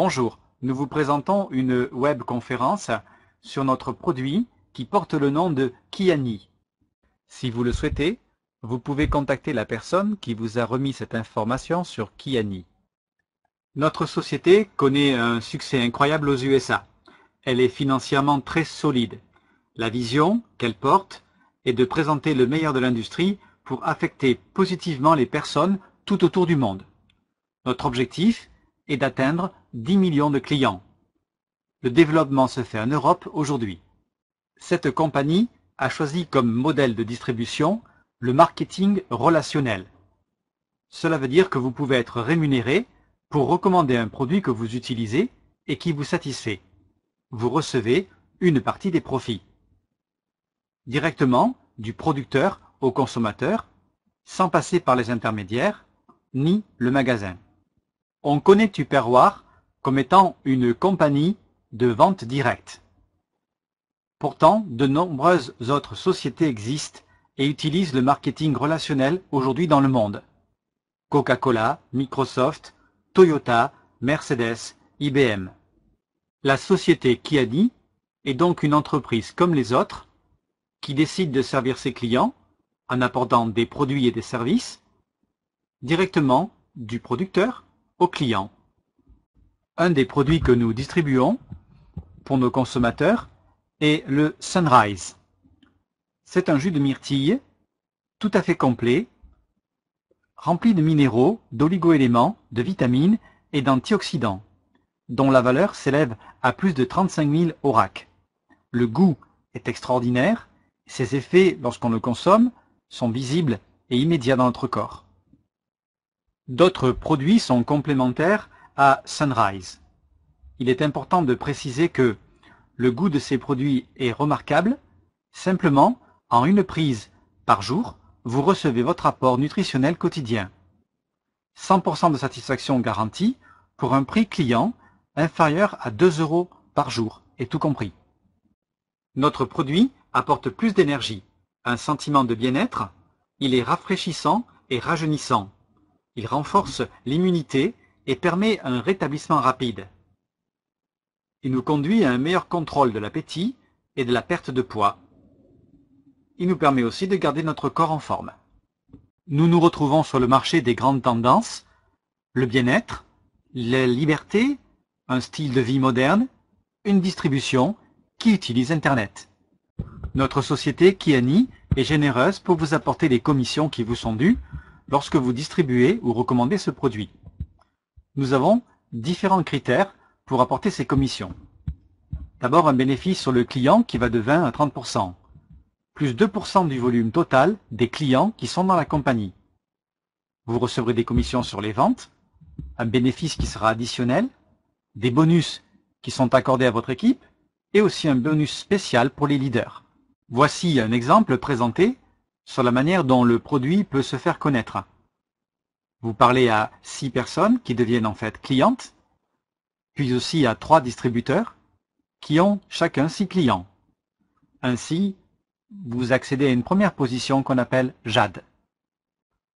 Bonjour, nous vous présentons une webconférence sur notre produit qui porte le nom de Kiani. Si vous le souhaitez, vous pouvez contacter la personne qui vous a remis cette information sur Kiani. Notre société connaît un succès incroyable aux USA. Elle est financièrement très solide. La vision qu'elle porte est de présenter le meilleur de l'industrie pour affecter positivement les personnes tout autour du monde. Notre objectif est d'atteindre 10 millions de clients. Le développement se fait en Europe aujourd'hui. Cette compagnie a choisi comme modèle de distribution le marketing relationnel. Cela veut dire que vous pouvez être rémunéré pour recommander un produit que vous utilisez et qui vous satisfait. Vous recevez une partie des profits. Directement du producteur au consommateur, sans passer par les intermédiaires, ni le magasin. On connaît Tupperware comme étant une compagnie de vente directe. Pourtant, de nombreuses autres sociétés existent et utilisent le marketing relationnel aujourd'hui dans le monde. Coca-Cola, Microsoft, Toyota, Mercedes, IBM. La société Kiani est donc une entreprise comme les autres qui décide de servir ses clients en apportant des produits et des services directement du producteur au client. Un des produits que nous distribuons pour nos consommateurs est le Sunrise. C'est un jus de myrtille tout à fait complet, rempli de minéraux, d'oligo-éléments, de vitamines et d'antioxydants, dont la valeur s'élève à plus de 35 000 ORAC. Le goût est extraordinaire, ses effets, lorsqu'on le consomme, sont visibles et immédiats dans notre corps. D'autres produits sont complémentaires à Sunrise. Il est important de préciser que le goût de ces produits est remarquable. Simplement, en une prise par jour, vous recevez votre apport nutritionnel quotidien. 100% de satisfaction garantie pour un prix client inférieur à 2 € par jour, et tout compris. Notre produit apporte plus d'énergie, un sentiment de bien-être, il est rafraîchissant et rajeunissant. Il renforce l'immunité et permet un rétablissement rapide. Il nous conduit à un meilleur contrôle de l'appétit et de la perte de poids. Il nous permet aussi de garder notre corps en forme. Nous nous retrouvons sur le marché des grandes tendances, le bien-être, la liberté, un style de vie moderne, une distribution qui utilise Internet. Notre société Kiani est généreuse pour vous apporter les commissions qui vous sont dues lorsque vous distribuez ou recommandez ce produit. Nous avons différents critères pour apporter ces commissions. D'abord, un bénéfice sur le client qui va de 20 à 30%, plus 2% du volume total des clients qui sont dans la compagnie. Vous recevrez des commissions sur les ventes, un bénéfice qui sera additionnel, des bonus qui sont accordés à votre équipe et aussi un bonus spécial pour les leaders. Voici un exemple présenté sur la manière dont le produit peut se faire connaître. Vous parlez à 6 personnes qui deviennent en fait clientes, puis aussi à 3 distributeurs qui ont chacun 6 clients. Ainsi, vous accédez à une première position qu'on appelle JAD.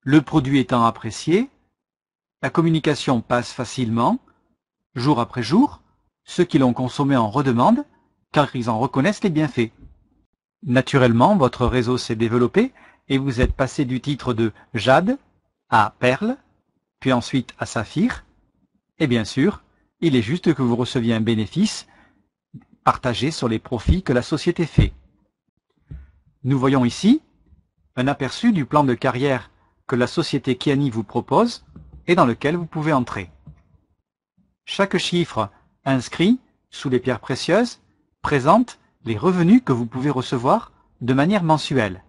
Le produit étant apprécié, la communication passe facilement, jour après jour, ceux qui l'ont consommé en redemandent car ils en reconnaissent les bienfaits. Naturellement, votre réseau s'est développé et vous êtes passé du titre de Jade à Perle, puis ensuite à Saphir. Et bien sûr, il est juste que vous receviez un bénéfice partagé sur les profits que la société fait. Nous voyons ici un aperçu du plan de carrière que la société Kiani vous propose et dans lequel vous pouvez entrer. Chaque chiffre inscrit sous les pierres précieuses présente les revenus que vous pouvez recevoir de manière mensuelle.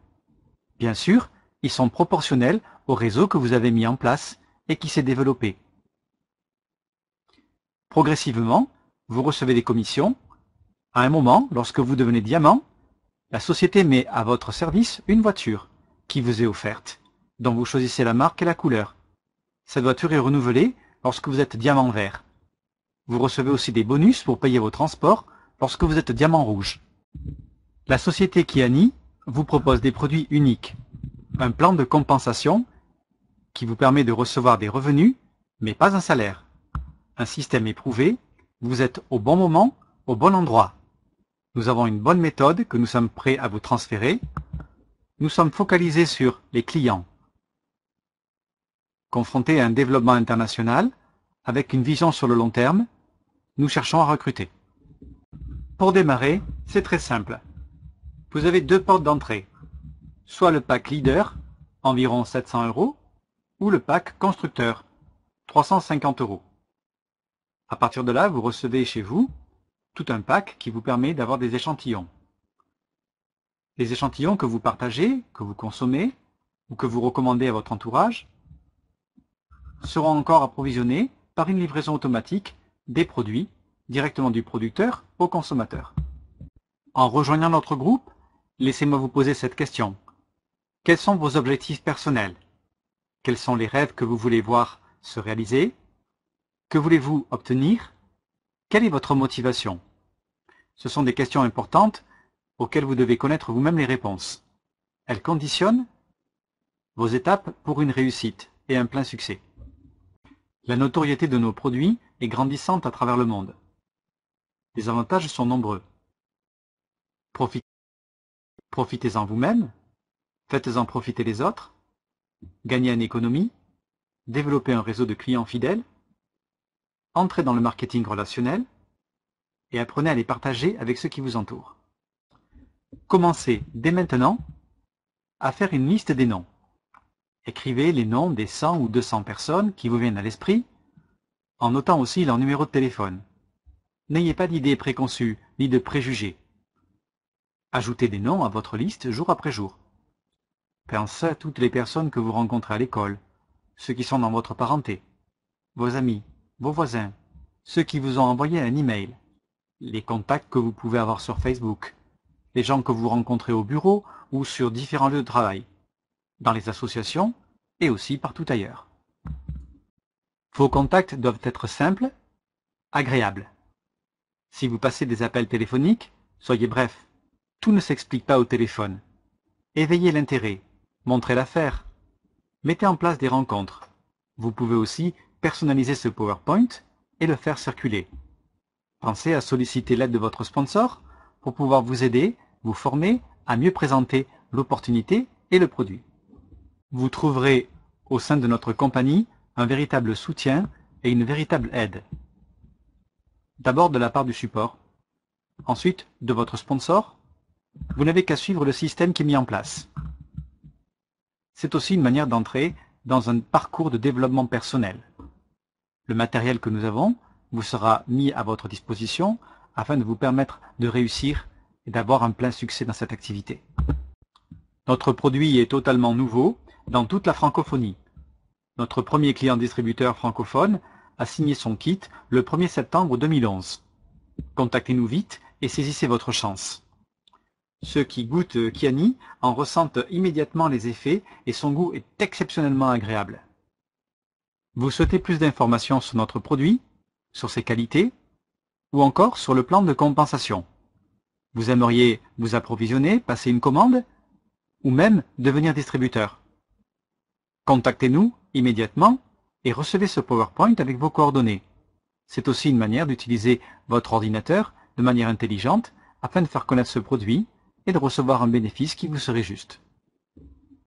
Bien sûr, ils sont proportionnels au réseau que vous avez mis en place et qui s'est développé. Progressivement, vous recevez des commissions. À un moment, lorsque vous devenez diamant, la société met à votre service une voiture qui vous est offerte, dont vous choisissez la marque et la couleur. Cette voiture est renouvelée lorsque vous êtes diamant vert. Vous recevez aussi des bonus pour payer vos transports lorsque vous êtes diamant rouge. La société Kiani vous propose des produits uniques, un plan de compensation qui vous permet de recevoir des revenus, mais pas un salaire. un système éprouvé, vous êtes au bon moment, au bon endroit. Nous avons une bonne méthode que nous sommes prêts à vous transférer. Nous sommes focalisés sur les clients. Confrontés à un développement international, avec une vision sur le long terme, nous cherchons à recruter. Pour démarrer, c'est très simple. Vous avez deux portes d'entrée. Soit le pack leader, environ 700 €, ou le pack constructeur, 350 €. À partir de là, vous recevez chez vous tout un pack qui vous permet d'avoir des échantillons. Les échantillons que vous partagez, que vous consommez, ou que vous recommandez à votre entourage, seront encore approvisionnés par une livraison automatique des produits directement du producteur au consommateur. En rejoignant notre groupe, laissez-moi vous poser cette question. Quels sont vos objectifs personnels? Quels sont les rêves que vous voulez voir se réaliser? Que voulez-vous obtenir? Quelle est votre motivation? Ce sont des questions importantes auxquelles vous devez connaître vous-même les réponses. Elles conditionnent vos étapes pour une réussite et un plein succès. La notoriété de nos produits est grandissante à travers le monde. Les avantages sont nombreux. Profitez-en vous-même, faites-en profiter les autres, gagnez en économie, développez un réseau de clients fidèles, entrez dans le marketing relationnel et apprenez à les partager avec ceux qui vous entourent. Commencez dès maintenant à faire une liste des noms. Écrivez les noms des 100 ou 200 personnes qui vous viennent à l'esprit, en notant aussi leur numéro de téléphone. N'ayez pas d'idées préconçues ni de préjugés. Ajoutez des noms à votre liste jour après jour. Pensez à toutes les personnes que vous rencontrez à l'école, ceux qui sont dans votre parenté, vos amis, vos voisins, ceux qui vous ont envoyé un email, les contacts que vous pouvez avoir sur Facebook, les gens que vous rencontrez au bureau ou sur différents lieux de travail, dans les associations et aussi partout ailleurs. Vos contacts doivent être simples, agréables. Si vous passez des appels téléphoniques, soyez bref. Tout ne s'explique pas au téléphone. Éveillez l'intérêt, montrez l'affaire. Mettez en place des rencontres. Vous pouvez aussi personnaliser ce PowerPoint et le faire circuler. Pensez à solliciter l'aide de votre sponsor pour pouvoir vous aider, vous former à mieux présenter l'opportunité et le produit. Vous trouverez au sein de notre compagnie un véritable soutien et une véritable aide. D'abord de la part du support, ensuite de votre sponsor. Vous n'avez qu'à suivre le système qui est mis en place. C'est aussi une manière d'entrer dans un parcours de développement personnel. Le matériel que nous avons vous sera mis à votre disposition afin de vous permettre de réussir et d'avoir un plein succès dans cette activité. Notre produit est totalement nouveau dans toute la francophonie. Notre premier client distributeur francophone a signé son kit le 1er septembre 2011. Contactez-nous vite et saisissez votre chance. Ceux qui goûtent Kiani en ressentent immédiatement les effets et son goût est exceptionnellement agréable. Vous souhaitez plus d'informations sur notre produit, sur ses qualités, ou encore sur le plan de compensation? Vous aimeriez vous approvisionner, passer une commande, ou même devenir distributeur? Contactez-nous immédiatement et recevez ce PowerPoint avec vos coordonnées. C'est aussi une manière d'utiliser votre ordinateur de manière intelligente afin de faire connaître ce produit et de recevoir un bénéfice qui vous serait juste.